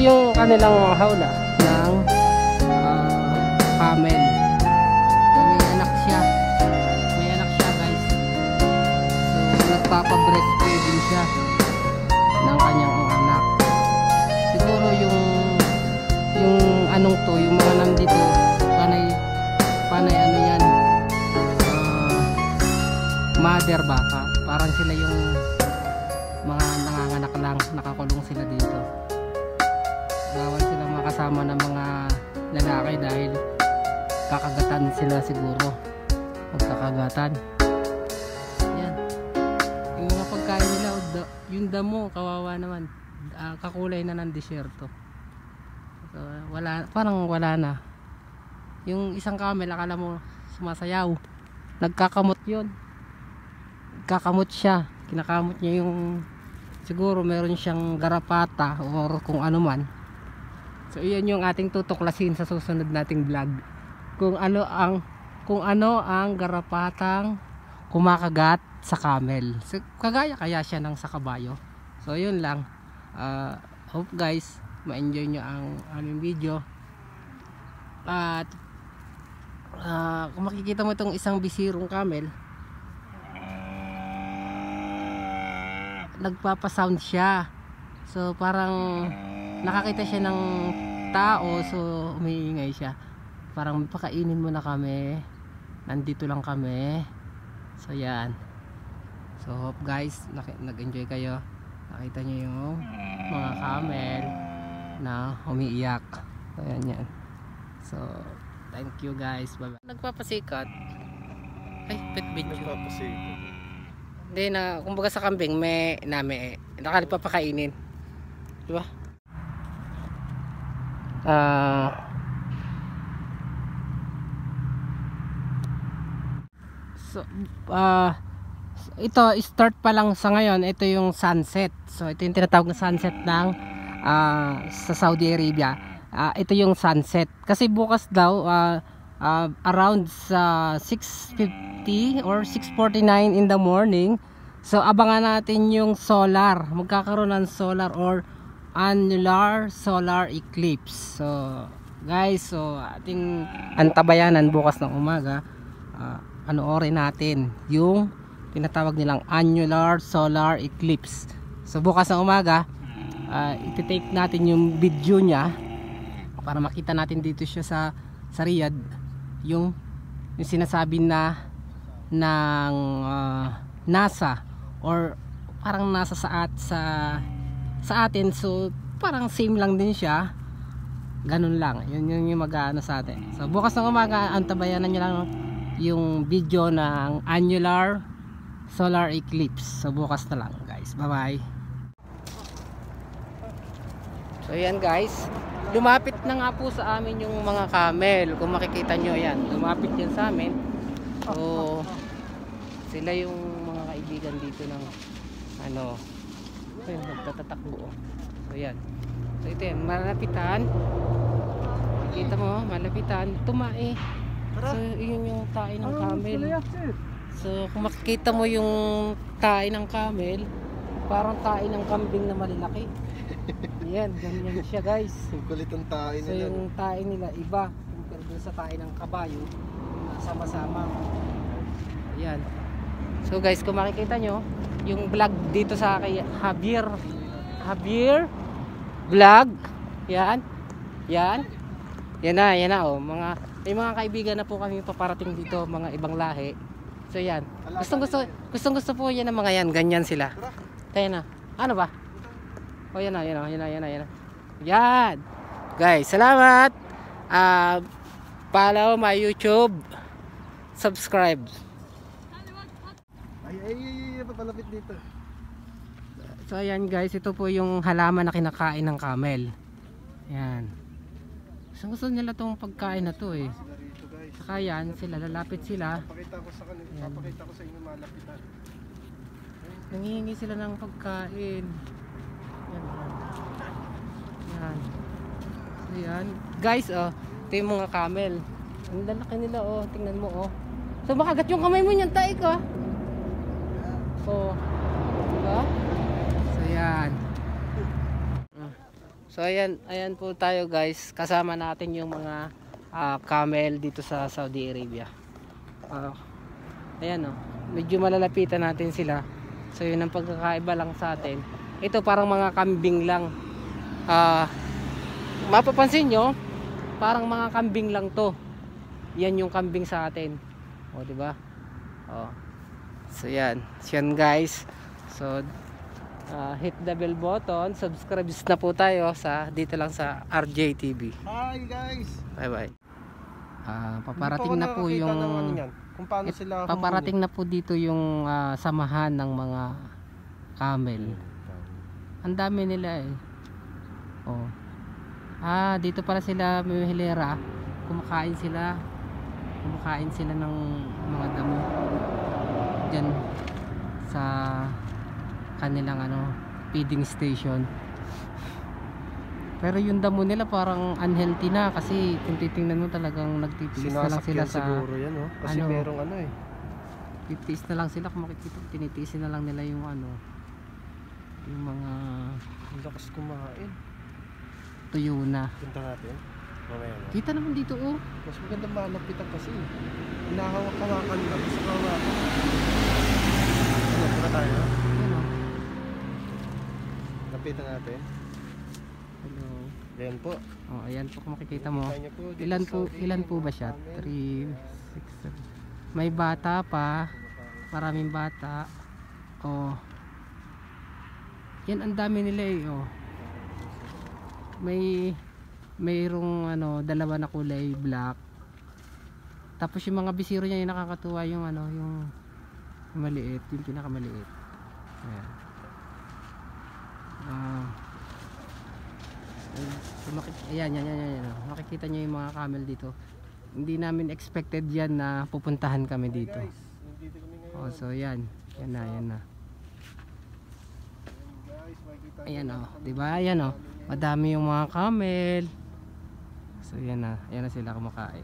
yung kanilang hawla ng camel. So, may anak siya. May anak siya, guys. So, nagpapa-breastfeeding siya ng kanyang anak. Siguro yung anong to, yung mga nandito, panay ano yan, mother baka. Parang sila yung mga nanganganak lang, nakakulong sila dito. Bawal silang makasama ng mga lalaki dahil kakagatan sila siguro. Magkakagatan. Yan. Yung mga pagkain nila, yung damo, kawawa naman. Kakulay na ng disyerto. So, parang wala na. Yung isang camel, akala mo sumasayaw. Nagkakamot yun. Nagkakamot siya. Kinakamot niya yung, siguro meron siyang garapata or kung ano man. So iyan yung ating tutuklasin sa susunod nating vlog. Kung ano ang garapatang kumakagat sa camel. So, kagaya kaya siya ng sa kabayo. So yun lang. Hope guys ma-enjoy nyo ang aming video. At kung makikita mo itong isang bisirong camel, nagpapasound siya. So parang nakakita siya ng tao, so umiingay siya. Parang pakainin mo na kami, nandito lang kami. So yan. So hope guys nag-enjoy kayo. Nakita nyo yung mga camel na umiiyak. So yan. So thank you guys. Bye bye. Nagpapasikat. Ay, pet video. Nagpapasikat. Hindi na, kumbaga sa kambing may nakalipapakainin. Di ba? So ito start pa lang sa ngayon. Ito yung sunset. So ito yung tinatawag na sunset ng sa Saudi Arabia. Ito yung sunset. Kasi bukas daw around sa 6:50 or 6:49 in the morning. So abangan natin yung solar. Magkakaroon ng solar or annular solar eclipse. So guys, so ating antabayanan bukas ng umaga. Panoorin natin yung tinatawag nilang annular solar eclipse. So bukas ng umaga, iti-take natin yung video niya para makita natin dito siya sa Riyadh, yung sinasabi na ng NASA or parang nasa sa atin. So parang same lang din siya, ganun lang, yun yung mag-ano sa atin. So bukas ng umaga antabayanan nyo lang yung video ng annular solar eclipse. So bukas na lang guys. Bye bye. So yan guys, lumapit na nga po sa amin yung mga camel. Kung makikita nyo yan, lumapit yan sa amin. So sila yung mga kaibigan dito ng ayun, nagtatatakbo. So yan. So ito yan, malapitan. Kita mo, malapitan, tumae. So yun yung tae ng camel. So kung makikita mo yung tae ng camel, parang tae ng kambing na malalaki. Yan, ganyan siya guys. Yung kulit ang tae nila. So yung tae nila iba compared dun sa tae ng kabayo, sama-sama. Yan. So guys, kung makikita nyo yung vlog dito sa kay Javier vlog, yan na oh, may mga kaibigan na po kami paparating dito, mga ibang lahi. So yan, gustong-gusto po yan ng mga yan, ganyan sila. Tayo na, ano ba? Oh yan na. Yan guys, salamat. Follow my YouTube, subscribe. Ay, papalapit dito. So ayan guys, ito po yung halaman na kinakain ng camel. Yan. Gusto nila tong pagkain na to eh. Saka yan, sila lalapit sila. Papakita ko sa inyo malapitan. Nangihingi sila ng pagkain. Yan. So yan. Guys, oh, ito yung mga camel. Ang lalaki nila, oh, tingnan mo, oh. So makagat yung kamay mo niyan, tae ka. Oh. Diba? So yan. So ayan po tayo guys. Kasama natin yung mga camel dito sa Saudi Arabia. Ayan medyo malalapitan natin sila. So yun ang pagkakaiba lang sa atin. Ito parang mga kambing lang. Mapapansin nyo, parang mga kambing lang to. Yan yung kambing sa atin. O diba? So yan guys. So hit the bell button, subscribe na po tayo dito lang sa RJTV. Hi guys. Bye bye. Paparating na po yung kung paano sila paparating na po dito yung samahan ng mga camel. Ang dami nila dito pala sila may hilera. Kumakain sila ng mga damo diyan sa kanilang feeding station. Pero yung damo nila parang unhealthy na kasi kung titingnan mo talagang nagtitiis na lang sila sa siguro yan kasi merong titiis na lang sila kung makikita, tinitiisin na lang nila yung yung mga ang lakas kumain. tuyo na. Punta natin mamaya na. Kita naman dito Mas maganda malapitan kasi hinahawak-hawakan lang sa kawakan. Punta tayo. Yan Lapitan natin. Hello. Ayan po. Ayan po kung makikita mo. Kita niyo po, dito Ilan sa po, Saudi, ilan po ba siya? camel. 3, 6, 7. May bata pa. Maraming bata. Yan ang dami nila mayroong dalawa na kulay black. Tapos yung mga bisiro niya yung nakakatuwa yung yung maliit, yung pinakamaliit. Ayan. Ayan. Makikita niyo yung mga camel dito. Hindi namin expected yan na pupuntahan kami dito. Guys, nandito kami ngayon. So yan na. Guys, makikita Ayan niyo diba? Ayan madami yung mga camel. So yan na sila kumakain.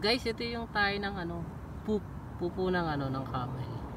Guys, ito yung tayo ng pupo ng ng camel.